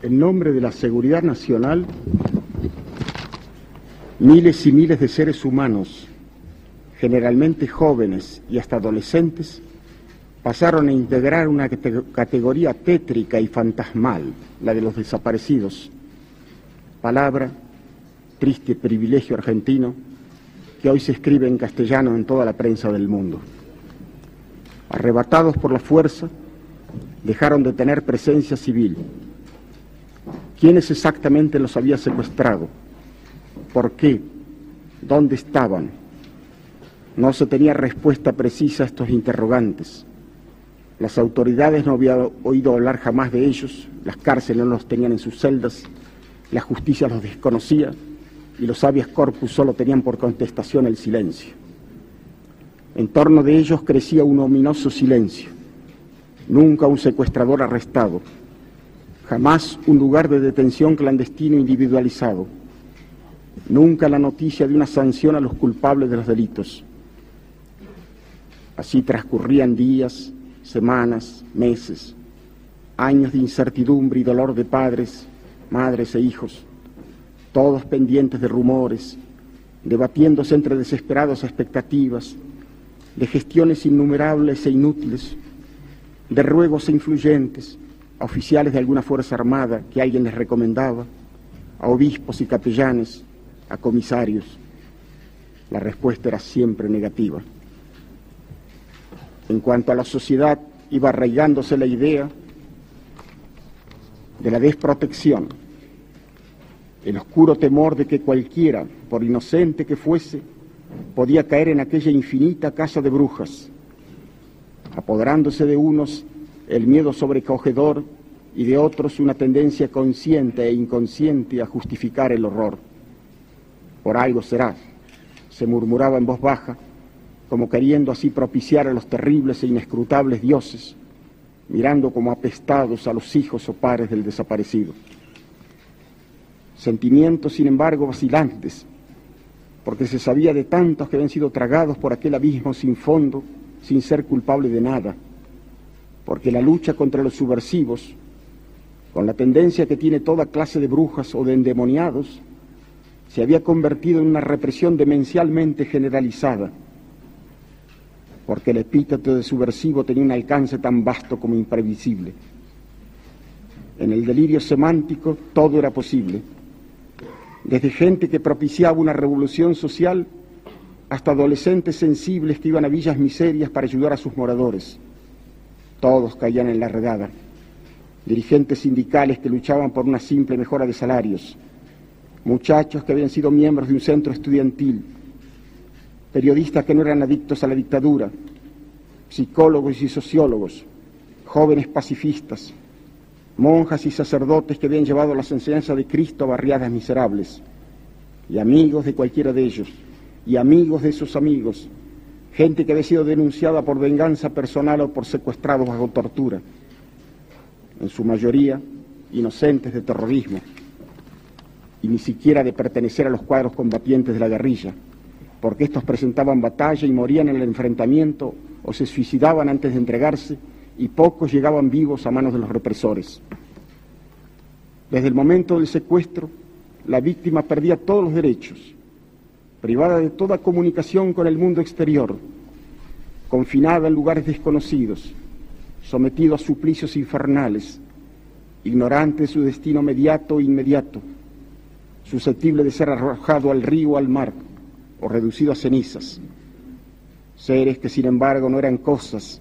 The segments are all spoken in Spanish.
en nombre de la seguridad nacional, miles y miles de seres humanos, generalmente jóvenes y hasta adolescentes, pasaron a integrar una categoría tétrica y fantasmal, la de los desaparecidos. Palabra, triste privilegio argentino, que hoy se escribe en castellano en toda la prensa del mundo. Arrebatados por la fuerza, dejaron de tener presencia civil. ¿Quiénes exactamente los había secuestrado? ¿Por qué? ¿Dónde estaban? No se tenía respuesta precisa a estos interrogantes. Las autoridades no habían oído hablar jamás de ellos, las cárceles no los tenían en sus celdas, la justicia los desconocía y los habeas corpus solo tenían por contestación el silencio. En torno de ellos crecía un ominoso silencio. Nunca un secuestrador arrestado, jamás un lugar de detención clandestino individualizado, nunca la noticia de una sanción a los culpables de los delitos. Así transcurrían días, semanas, meses, años de incertidumbre y dolor de padres, madres e hijos, todos pendientes de rumores, debatiéndose entre desesperadas expectativas, de gestiones innumerables e inútiles, de ruegos influyentes a oficiales de alguna fuerza armada que alguien les recomendaba, a obispos y capellanes, a comisarios. La respuesta era siempre negativa. En cuanto a la sociedad, iba arraigándose la idea de la desprotección, el oscuro temor de que cualquiera, por inocente que fuese, podía caer en aquella infinita casa de brujas, apoderándose de unos el miedo sobrecogedor y de otros una tendencia consciente e inconsciente a justificar el horror. Por algo será, se murmuraba en voz baja, como queriendo así propiciar a los terribles e inescrutables dioses, mirando como apestados a los hijos o padres del desaparecido. Sentimientos, sin embargo, vacilantes, porque se sabía de tantos que habían sido tragados por aquel abismo sin fondo, sin ser culpable de nada, porque la lucha contra los subversivos, con la tendencia que tiene toda clase de brujas o de endemoniados, se había convertido en una represión demencialmente generalizada, porque el epíteto de subversivo tenía un alcance tan vasto como imprevisible. En el delirio semántico todo era posible, desde gente que propiciaba una revolución social hasta adolescentes sensibles que iban a villas miserias para ayudar a sus moradores. Todos caían en la redada. Dirigentes sindicales que luchaban por una simple mejora de salarios, muchachos que habían sido miembros de un centro estudiantil, periodistas que no eran adictos a la dictadura, psicólogos y sociólogos, jóvenes pacifistas, monjas y sacerdotes que habían llevado las enseñanzas de Cristo a barriadas miserables, y amigos de cualquiera de ellos, y amigos de sus amigos, gente que había sido denunciada por venganza personal o por secuestrados bajo tortura, en su mayoría inocentes de terrorismo, y ni siquiera de pertenecer a los cuadros combatientes de la guerrilla, porque estos presentaban batalla y morían en el enfrentamiento o se suicidaban antes de entregarse, y pocos llegaban vivos a manos de los represores. Desde el momento del secuestro, la víctima perdía todos los derechos, privada de toda comunicación con el mundo exterior, confinada en lugares desconocidos, sometida a suplicios infernales, ignorante de su destino mediato e inmediato, susceptible de ser arrojado al río o al mar, o reducido a cenizas. Seres que, sin embargo, no eran cosas,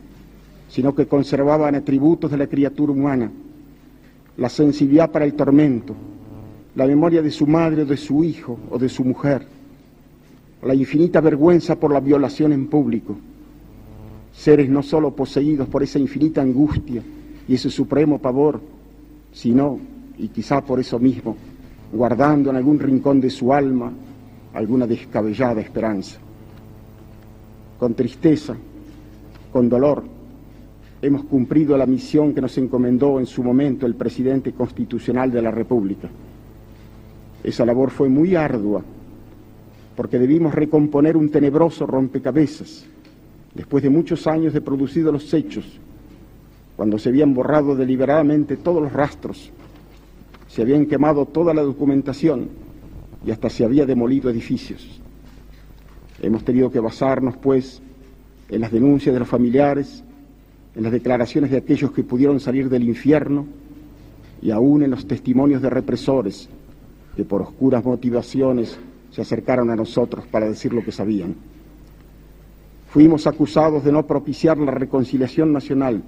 sino que conservaban atributos de la criatura humana, la sensibilidad para el tormento, la memoria de su madre o de su hijo o de su mujer, la infinita vergüenza por la violación en público. Seres no solo poseídos por esa infinita angustia y ese supremo pavor, sino, y quizá por eso mismo, guardando en algún rincón de su alma alguna descabellada esperanza. Con tristeza, con dolor, hemos cumplido la misión que nos encomendó en su momento el presidente constitucional de la República. Esa labor fue muy ardua, porque debimos recomponer un tenebroso rompecabezas, después de muchos años de producidos los hechos, cuando se habían borrado deliberadamente todos los rastros, se habían quemado toda la documentación y hasta se había demolido edificios. Hemos tenido que basarnos, pues, en las denuncias de los familiares, en las declaraciones de aquellos que pudieron salir del infierno y aún en los testimonios de represores que por oscuras motivaciones se acercaron a nosotros para decir lo que sabían. Fuimos acusados de no propiciar la reconciliación nacional,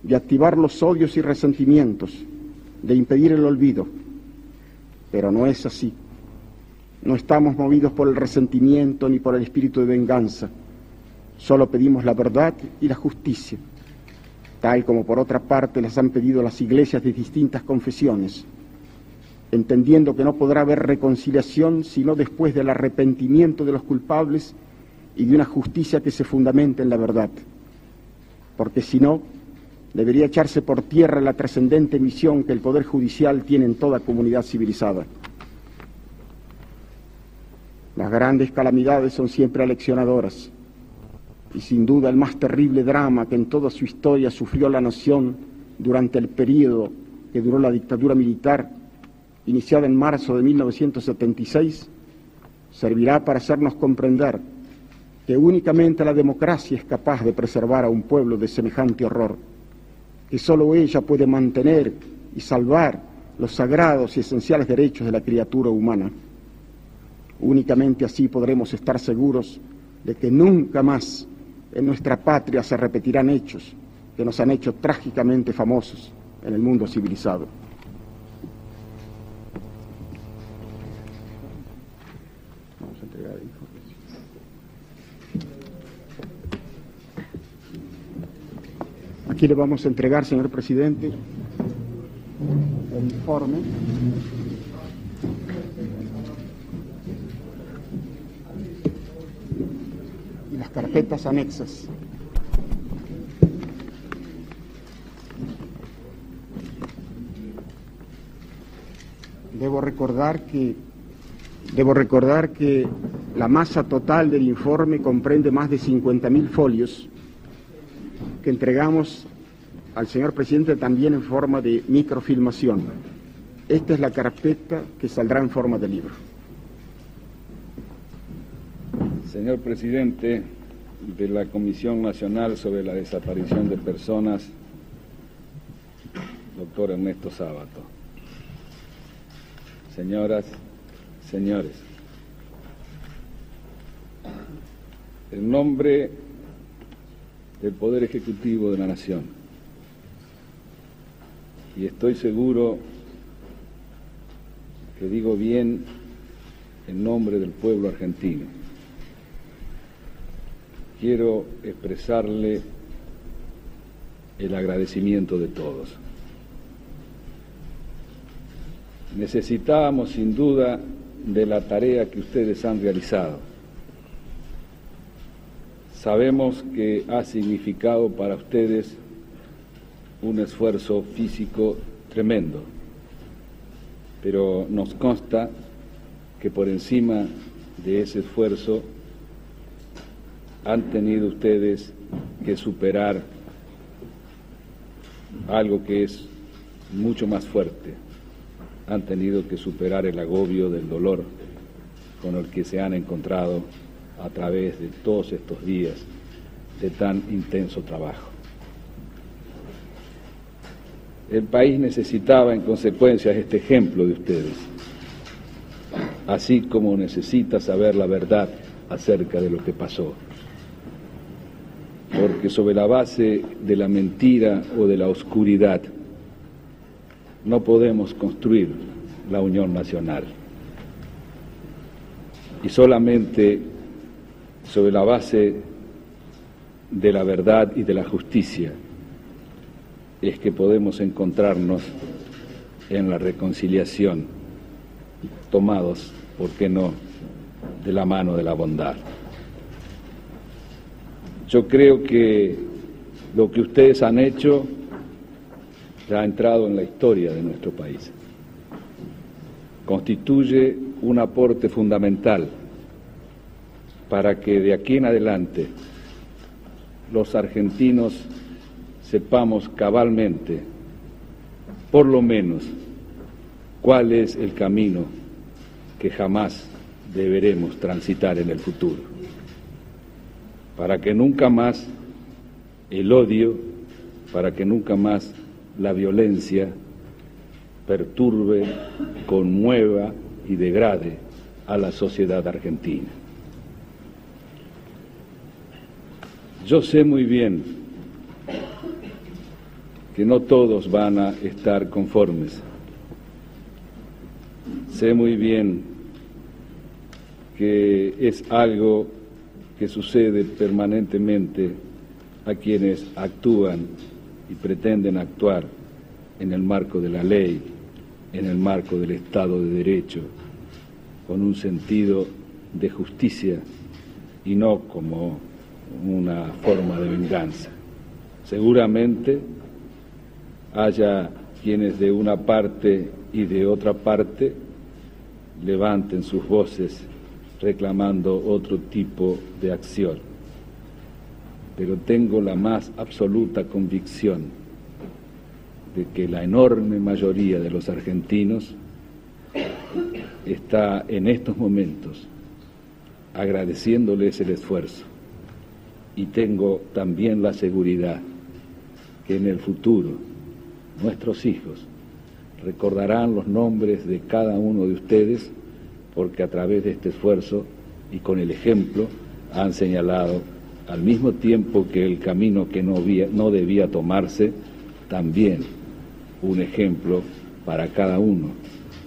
de activar los odios y resentimientos, de impedir el olvido. Pero no es así. No estamos movidos por el resentimiento ni por el espíritu de venganza. Solo pedimos la verdad y la justicia, tal como por otra parte las han pedido las iglesias de distintas confesiones, entendiendo que no podrá haber reconciliación sino después del arrepentimiento de los culpables y de una justicia que se fundamente en la verdad, porque si no, debería echarse por tierra la trascendente misión que el Poder Judicial tiene en toda comunidad civilizada. Las grandes calamidades son siempre aleccionadoras, y sin duda el más terrible drama que en toda su historia sufrió la nación durante el período que duró la dictadura militar, iniciada en marzo de 1976, servirá para hacernos comprender que únicamente la democracia es capaz de preservar a un pueblo de semejante horror, que solo ella puede mantener y salvar los sagrados y esenciales derechos de la criatura humana. Únicamente así podremos estar seguros de que nunca más en nuestra patria se repetirán hechos que nos han hecho trágicamente famosos en el mundo civilizado. Vamos a entregar el informe. Aquí le vamos a entregar, señor presidente, el informe y las carpetas anexas. Debo recordar que la masa total del informe comprende más de 50.000 folios que entregamos al señor presidente también en forma de microfilmación. Esta es la carpeta que saldrá en forma de libro. Señor presidente de la Comisión Nacional sobre la Desaparición de Personas, doctor Ernesto Sábato. Señoras, señores, en nombre del Poder Ejecutivo de la Nación, y estoy seguro que digo bien en nombre del pueblo argentino, quiero expresarle el agradecimiento de todos. Necesitábamos sin duda de la tarea que ustedes han realizado. Sabemos que ha significado para ustedes un esfuerzo físico tremendo, pero nos consta que por encima de ese esfuerzo han tenido ustedes que superar algo que es mucho más fuerte. Han tenido que superar el agobio del dolor con el que se han encontrado a través de todos estos días de tan intenso trabajo. El país necesitaba en consecuencia este ejemplo de ustedes, así como necesita saber la verdad acerca de lo que pasó. Porque sobre la base de la mentira o de la oscuridad no podemos construir la unión nacional. Y solamente sobre la base de la verdad y de la justicia es que podemos encontrarnos en la reconciliación, tomados, ¿por qué no?, de la mano de la bondad. Yo creo que lo que ustedes han hecho ya ha entrado en la historia de nuestro país. Constituye un aporte fundamental para que de aquí en adelante los argentinos sepamos cabalmente, por lo menos, cuál es el camino que jamás deberemos transitar en el futuro, para que nunca más el odio, para que nunca más la violencia perturbe, conmueva y degrade a la sociedad argentina. Yo sé muy bien que no todos van a estar conformes. Sé muy bien que es algo que sucede permanentemente a quienes actúan y pretenden actuar en el marco de la ley, en el marco del Estado de Derecho, con un sentido de justicia y no como una forma de venganza. Seguramente haya quienes de una parte y de otra parte levanten sus voces reclamando otro tipo de acción, pero tengo la más absoluta convicción de que la enorme mayoría de los argentinos está en estos momentos agradeciéndoles el esfuerzo, y tengo también la seguridad que en el futuro nuestros hijos recordarán los nombres de cada uno de ustedes, porque a través de este esfuerzo y con el ejemplo han señalado, al mismo tiempo que el camino que no debía tomarse, también un ejemplo para cada uno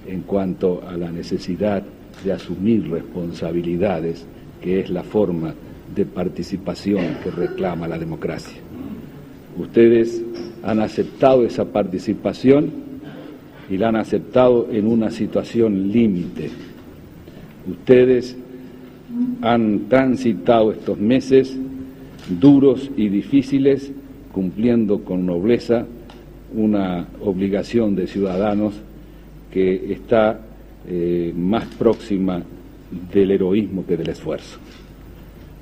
en cuanto a la necesidad de asumir responsabilidades, que es la forma de participación que reclama la democracia. Ustedes han aceptado esa participación y la han aceptado en una situación límite. Ustedes han transitado estos meses duros y difíciles cumpliendo con nobleza una obligación de ciudadanos que está más próxima del heroísmo que del esfuerzo.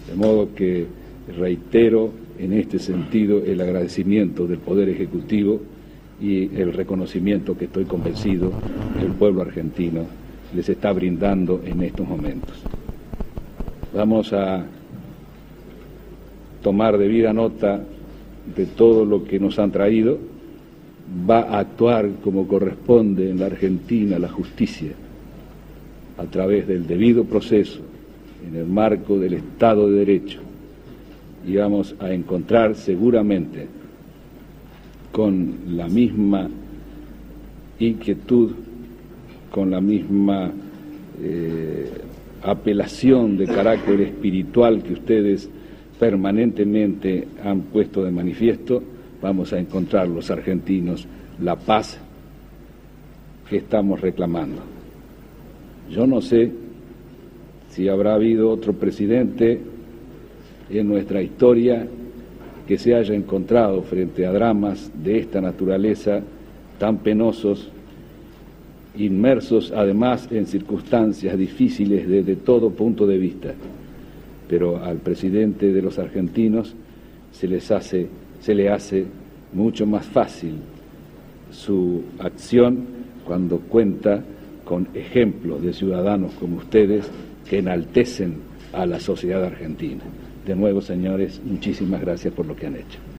De modo que reitero en este sentido el agradecimiento del Poder Ejecutivo y el reconocimiento que estoy convencido el pueblo argentino les está brindando en estos momentos. Vamos a tomar debida nota de todo lo que nos han traído. Va a actuar como corresponde en la Argentina la justicia, a través del debido proceso, en el marco del Estado de Derecho, y vamos a encontrar seguramente con la misma inquietud, con la misma apelación de carácter espiritual que ustedes permanentemente han puesto de manifiesto, vamos a encontrar los argentinos la paz que estamos reclamando. Yo no sé si habrá habido otro presidente en nuestra historia que se haya encontrado frente a dramas de esta naturaleza tan penosos, inmersos además en circunstancias difíciles desde todo punto de vista. Pero al presidente de los argentinos se le hace mucho más fácil su acción cuando cuenta con ejemplos de ciudadanos como ustedes que enaltecen a la sociedad argentina. De nuevo, señores, muchísimas gracias por lo que han hecho.